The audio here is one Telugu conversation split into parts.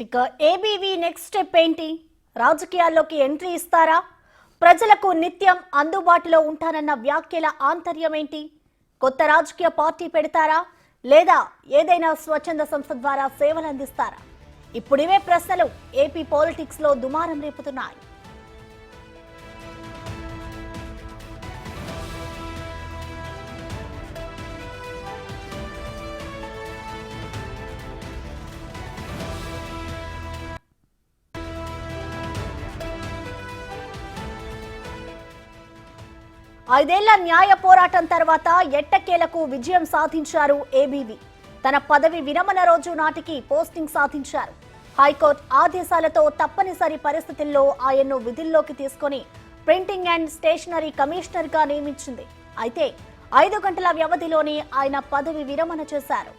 ఇక ఏబీవీ నెక్స్ట్ స్టెప్ ఏంటి? రాజకీయాల్లోకి ఎంట్రీ ఇస్తారా? ప్రజలకు నిత్యం అందుబాటులో ఉంటానన్న వ్యాఖ్యల ఆంతర్యం ఏంటి? కొత్త రాజకీయ పార్టీ పెడతారా లేదా ఏదైనా స్వచ్ఛంద సంస్థ ద్వారా సేవలు అందిస్తారా? ఇప్పుడు ఇవే ప్రశ్నలు ఏపీ పాలిటిక్స్ లో దుమారం రేపుతున్నాయి. ఐదేళ్ల న్యాయ పోరాటం తర్వాత ఎట్టకేలకు విజయం సాధించారు ఏబీవీ. తన పదవి విరమణ రోజు నాటికి పోస్టింగ్ సాధించారు. హైకోర్టు ఆదేశాలతో తప్పనిసరి పరిస్థితుల్లో ఆయన్ను విధుల్లోకి తీసుకుని ప్రింటింగ్ అండ్ స్టేషనరీ కమిషనర్ గా నియమించింది. అయితే 5 గంటల వ్యవధిలోనే ఆయన పదవి విరమణ చేశారు.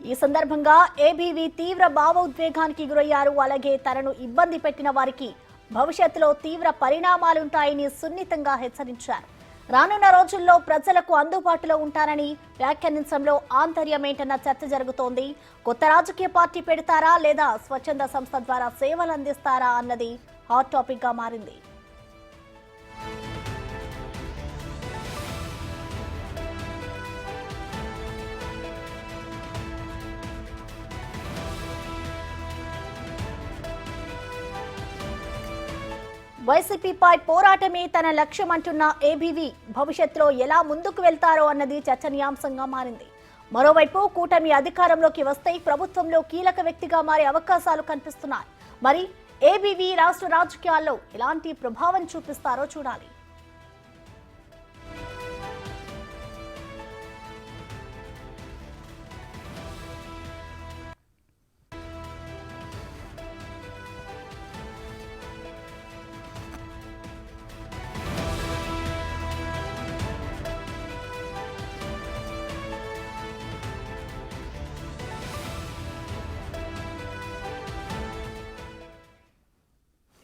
ఈ సందర్భంగా ఏబీవీ తీవ్ర భావోద్వేగానికి గురయ్యారు. అలాగే తనను ఇబ్బంది పెట్టిన వారికి భవిష్యత్తులో తీవ్ర పరిణామాలుంటాయని సున్నితంగా హెచ్చరించారు. రానున్న రోజుల్లో ప్రజలకు అందుబాటులో ఉంటానని వ్యాఖ్యానించడంలో ఆంతర్యమేంటన్న చర్చ జరుగుతోంది. కొత్త రాజకీయ పార్టీ పెడతారా లేదా స్వచ్ఛంద సంస్థ ద్వారా సేవలు అందిస్తారా అన్నది హాట్ టాపిక్ గా మారింది. వైసీపీపై పోరాటమే తన లక్ష్యం అంటున్న ఏబీవీ భవిష్యత్తులో ఎలా ముందుకు వెళ్తారో అన్నది చర్చనీయాంశంగా మారింది. మరోవైపు కూటమి అధికారంలోకి వస్తే ప్రభుత్వంలో కీలక వ్యక్తిగా మారే అవకాశాలు కనిపిస్తున్నాయి. మరి ఏబీవీ రాష్ట్ర రాజకీయాల్లో ఎలాంటి ప్రభావం చూపిస్తారో చూడాలి.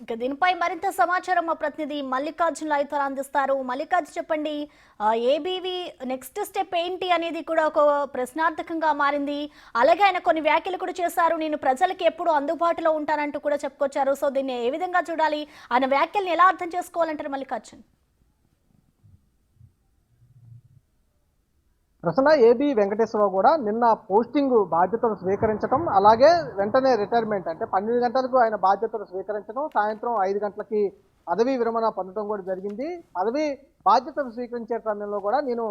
ఇక దీనిపై మరింత సమాచారం మా ప్రతినిధి మల్లికార్జున లైవ్ ద్వారా అందిస్తారు. మల్లికార్జున, చెప్పండి, ఏబీవీ నెక్స్ట్ స్టెప్ ఏంటి అనేది కూడా ఒక ప్రశ్నార్థకంగా మారింది. అలాగే ఆయన కొన్ని వ్యాఖ్యలు కూడా చేశారు. నేను ప్రజలకి ఎప్పుడు అందుబాటులో ఉంటానంటూ కూడా చెప్పుకొచ్చారు. సో దీన్ని ఏ విధంగా చూడాలి? ఆయన వ్యాఖ్యల్ని ఎలా అర్థం చేసుకోవాలంటారు మల్లికార్జున్? ప్రసన్న ఏబి వెంకటేశ్వరరావు కూడా నిన్న పోస్టింగ్ బాధ్యతలు స్వీకరించడం, అలాగే వెంటనే రిటైర్మెంట్ అంటే 12 గంటలకు ఆయన బాధ్యతలు స్వీకరించడం, సాయంత్రం 5 గంటలకి పదవీ విరమణ పొందడం కూడా జరిగింది. పదవి బాధ్యతలు స్వీకరించే సమయంలో కూడా నేను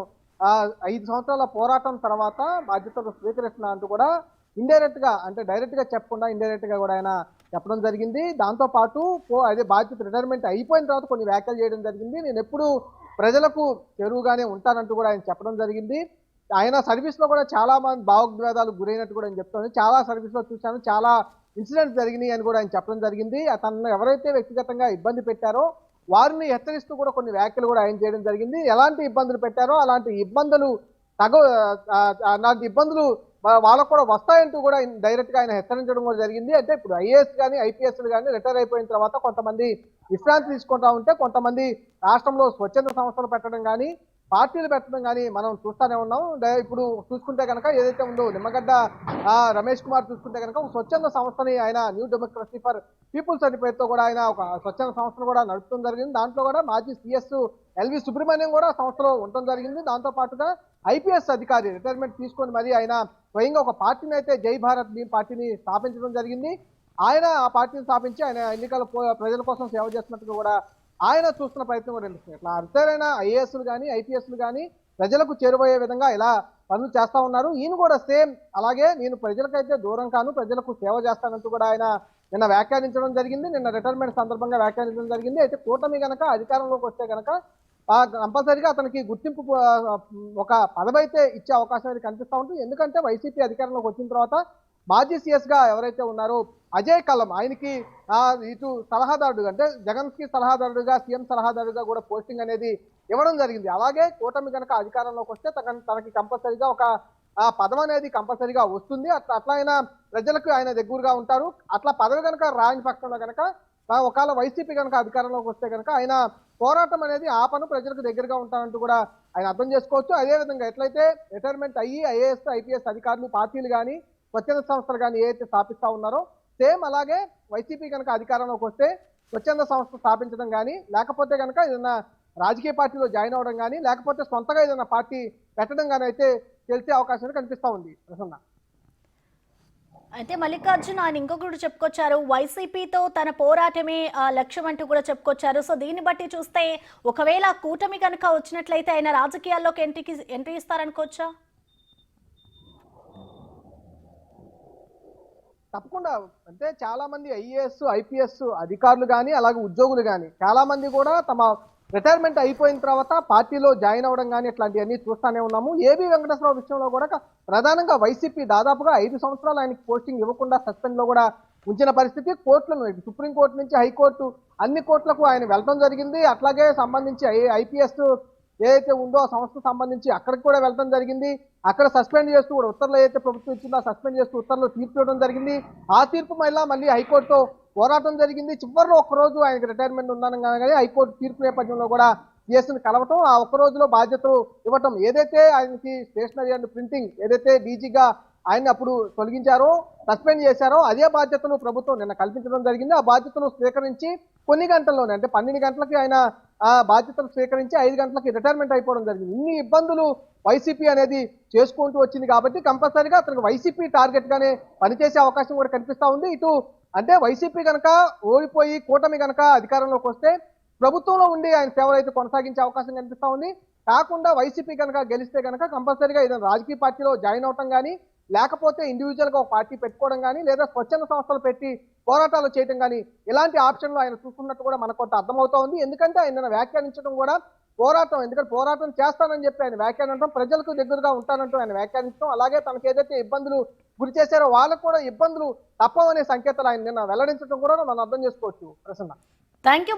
5 సంవత్సరాల పోరాటం తర్వాత బాధ్యతలు స్వీకరిస్తున్నా అంటూ కూడా ఇండైరెక్ట్ గా, అంటే డైరెక్ట్ గా చెప్పకుండా ఇండైరెక్ట్ గా కూడా ఆయన చెప్పడం జరిగింది. దాంతో పాటు అదే బాధ్యత రిటైర్మెంట్ అయిపోయిన తర్వాత కొన్ని వ్యాఖ్యలు చేయడం జరిగింది. నేను ఎప్పుడు ప్రజలకు చెరువుగానే ఉంటానంటూ కూడా ఆయన చెప్పడం జరిగింది. ఆయన సర్వీస్ లో కూడా చాలా మంది భావోద్వేదాలకు గురైనట్టు కూడా ఆయన చెప్తాను. చాలా సర్వీస్ లో చూశాను, చాలా ఇన్సిడెంట్స్ జరిగినాయి అని కూడా ఆయన చెప్పడం జరిగింది. తనను ఎవరైతే వ్యక్తిగతంగా ఇబ్బంది పెట్టారో వారిని హెచ్చరిస్తూ కూడా కొన్ని వ్యాఖ్యలు కూడా ఆయన చేయడం జరిగింది. ఎలాంటి ఇబ్బందులు పెట్టారో అలాంటి ఇబ్బందులు అలాంటి ఇబ్బందులు వాళ్ళకు కూడా వస్తాయంటూ కూడా డైరెక్ట్ గా ఆయన హెచ్చరించడం కూడా జరిగింది. అంటే ఇప్పుడు ఐఏఎస్ కానీ ఐపీఎస్లు కానీ రిటైర్ అయిపోయిన తర్వాత కొంతమంది విశ్రాంతి తీసుకుంటా ఉంటే, కొంతమంది రాష్ట్రంలో స్వచ్ఛంద సంస్థలు పెట్టడం కానీ పార్టీలు పెట్టడం కానీ మనం చూస్తూనే ఉన్నాం. ఇప్పుడు చూసుకుంటే కనుక ఏదైతే ఉందో నిమ్మగడ్డ రమేష్ కుమార్ చూసుకుంటే కనుక ఒక స్వచ్ఛంద సంస్థని ఆయన న్యూ డెమోక్రసీ ఫర్ పీపుల్స్ అనే పేరుతో కూడా ఆయన ఒక స్వచ్ఛంద సంస్థను కూడా నడుపడం జరిగింది. దాంట్లో కూడా మాజీ సిఎస్ ఎల్వి సుబ్రహ్మణ్యం కూడా సంస్థలో ఉండటం జరిగింది. దాంతో పాటుగా ఐపీఎస్ అధికారి రిటైర్మెంట్ తీసుకొని మరి ఆయన స్వయంగా ఒక పార్టీని అయితే జై భారత్ భీమ్ పార్టీని స్థాపించడం జరిగింది. ఆయన ఆ పార్టీని స్థాపించి ఆయన ఎన్నికల ప్రజల కోసం సేవ చేస్తున్నట్టుగా కూడా ఆయన చూస్తున్న ప్రయత్నం కూడా తెలుస్తుంది. ఇట్లా రిటైర్ అయిన ఐఏఎస్లు కానీ ఐపీఎస్లు కానీ ప్రజలకు చేరువయ్యే విధంగా ఇలా పనులు చేస్తూ ఉన్నారు. ఈయన కూడా సేమ్ అలాగే నేను ప్రజలకైతే దూరం కాను, ప్రజలకు సేవ చేస్తానంటూ కూడా ఆయన నిన్న వ్యాఖ్యానించడం జరిగింది. నిన్న రిటైర్మెంట్ సందర్భంగా వ్యాఖ్యానించడం జరిగింది. అయితే కూటమి కనుక అధికారంలోకి వస్తే కనుక కంపల్సరీగా అతనికి గుర్తింపు ఒక పదవి అయితే ఇచ్చే అవకాశం అయితే కనిపిస్తూ ఉంటుంది. ఎందుకంటే వైసీపీ అధికారంలోకి వచ్చిన తర్వాత మాజీ సిఎస్ గా ఎవరైతే ఉన్నారో అజయ్ కల్లం, ఆయనకి ఇటు సలహాదారుడుగా అంటే జగన్ కి సలహాదారుడుగా, సీఎం సలహాదారుగా కూడా పోస్టింగ్ అనేది ఇవ్వడం జరిగింది. అలాగే కూటమి కనుక అధికారంలోకి వస్తే తనకి కంపల్సరీగా ఒక పదవి అనేది కంపల్సరీగా వస్తుంది. అట్లా ఆయన ప్రజలకు ఆయన దగ్గరగా ఉంటారు. అట్లా పదవి కనుక రాని పక్షంలో కనుక ఒకవేళ వైసీపీ కనుక అధికారంలోకి వస్తే కనుక ఆయన పోరాటం అనేది ఆపను, ప్రజలకు దగ్గరగా ఉంటానంటూ కూడా ఆయన అర్థం చేసుకోవచ్చు. అదేవిధంగా ఎట్లయితే రిటైర్మెంట్ అయ్యి ఐఏఎస్ ఐపీఎస్ అధికారులు పార్టీలు కానీ స్వచ్ఛంద సంస్థలు కానీ ఏదైతే స్థాపిస్తా ఉన్నారో సేమ్ అలాగే వైసీపీ కనుక అధికారంలోకి వస్తే స్వచ్ఛంద సంస్థ స్థాపించడం కానీ లేకపోతే కనుక ఏదైనా రాజకీయ పార్టీలో జాయిన్ అవ్వడం కానీ లేకపోతే సొంతగా ఏదైనా పార్టీ పెట్టడం కానీ అయితే తెలిసే అవకాశం కనిపిస్తా ఉంది ప్రసన్న. అయితే మల్లికార్జున్ ఆయన ఇంకొకటి చెప్పుకొచ్చారు, వైసీపీతో తన పోరాటమే లక్ష్యం అంటూ కూడా చెప్పుకొచ్చారు. సో దీన్ని బట్టి చూస్తే ఒకవేళ కూటమి కనుక వచ్చినట్లయితే ఆయన రాజకీయాల్లోకి ఎంట్రీ ఇస్తారనుకోవచ్చా? తప్పకుండా. అంటే చాలా మంది ఐఏఎస్ ఐపీఎస్ అధికారులు కానీ అలాగే ఉద్యోగులు కానీ చాలా మంది కూడా తమ రిటైర్మెంట్ అయిపోయిన తర్వాత పార్టీలో జాయిన్ అవ్వడం కానీ ఇట్లాంటివన్నీ చూస్తానే ఉన్నాము. ఏబి వెంకటేశ్వరరావు విషయంలో కూడా ప్రధానంగా వైసీపీ దాదాపుగా 5 సంవత్సరాలు ఆయనకి పోస్టింగ్ ఇవ్వకుండా సస్పెండ్ లో కూడా ఉంచిన పరిస్థితి. కోర్టులను సుప్రీంకోర్టు నుంచి హైకోర్టు అన్ని కోర్టులకు ఆయన వెళ్ళడం జరిగింది. అట్లాగే సంబంధించి ఐపీఎస్ ఏదైతే ఉందో ఆ సంస్థకు సంబంధించి అక్కడికి కూడా వెళ్ళడం జరిగింది. అక్కడ సస్పెండ్ చేస్తూ కూడా ఉత్తర్వులు ఏదైతే ప్రభుత్వం ఇచ్చిందో సస్పెండ్ చేస్తూ ఉత్తర్వులు తీర్పు ఇవ్వడం జరిగింది. ఆ తీర్పు మళ్ళీ హైకోర్టుతో పోరాటం జరిగింది. చివరిలో ఒక్కరోజు ఆయనకు రిటైర్మెంట్ ఉందని కానీ హైకోర్టు తీర్పు నేపథ్యంలో కూడా సిఎస్ని కలవటం, ఆ ఒక్క రోజులో బాధ్యతలు ఇవ్వటం, ఏదైతే ఆయనకి స్టేషనరీ అండ్ ప్రింటింగ్ ఏదైతే డీజీగా ఆయన అప్పుడు తొలగించారో సస్పెండ్ చేశారో అదే బాధ్యతలు ప్రభుత్వం నిన్న కల్పించడం జరిగింది. ఆ బాధ్యతలు స్వీకరించి కొన్ని గంటల్లోనే అంటే 12 గంటలకి ఆయన ఆ బాధ్యతలు స్వీకరించి 5 గంటలకి రిటైర్మెంట్ అయిపోవడం జరిగింది. ఇన్ని ఇబ్బందులు వైసీపీ అనేది చేసుకుంటూ వచ్చింది కాబట్టి కంపల్సరీగా అతనికి వైసీపీ టార్గెట్ గానే పనిచేసే అవకాశం కూడా కనిపిస్తా ఉంది. ఇటు అంటే వైసీపీ కనుక ఓడిపోయి కూటమి కనుక అధికారంలోకి వస్తే ప్రభుత్వంలో ఉండి ఆయన సేవలు అయితే కొనసాగించే అవకాశం కనిపిస్తా ఉంది. కాకుండా వైసీపీ కనుక గెలిస్తే కనుక కంపల్సరీగా ఏదైనా రాజకీయ పార్టీలో జాయిన్ అవటం కానీ లేకపోతే ఇండివిజువల్ గా ఒక పార్టీ పెట్టుకోవడం కానీ లేదా స్వచ్ఛంద సంస్థలు పెట్టి పోరాటాలు చేయడం కానీ ఇలాంటి ఆప్షన్లు ఆయన చూస్తున్నట్టు కూడా మనకు కొంత అర్థమవుతా ఉంది. ఎందుకంటే ఆయన వ్యాఖ్యానించడం కూడా పోరాటం, ఎందుకంటే పోరాటం చేస్తానని చెప్పి ఆయన వ్యాఖ్యానించడం, ప్రజలకు దగ్గరగా ఉంటానంటూ ఆయన వ్యాఖ్యానించడం, అలాగే తనకు ఏదైతే ఇబ్బందులు గురి చేశారో వాళ్ళకు కూడా ఇబ్బందులు తప్పవనే సంకేతాలు ఆయన నిన్న వెల్లడించడం కూడా మనం అర్థం చేసుకోవచ్చు ప్రసన్న. Thank you.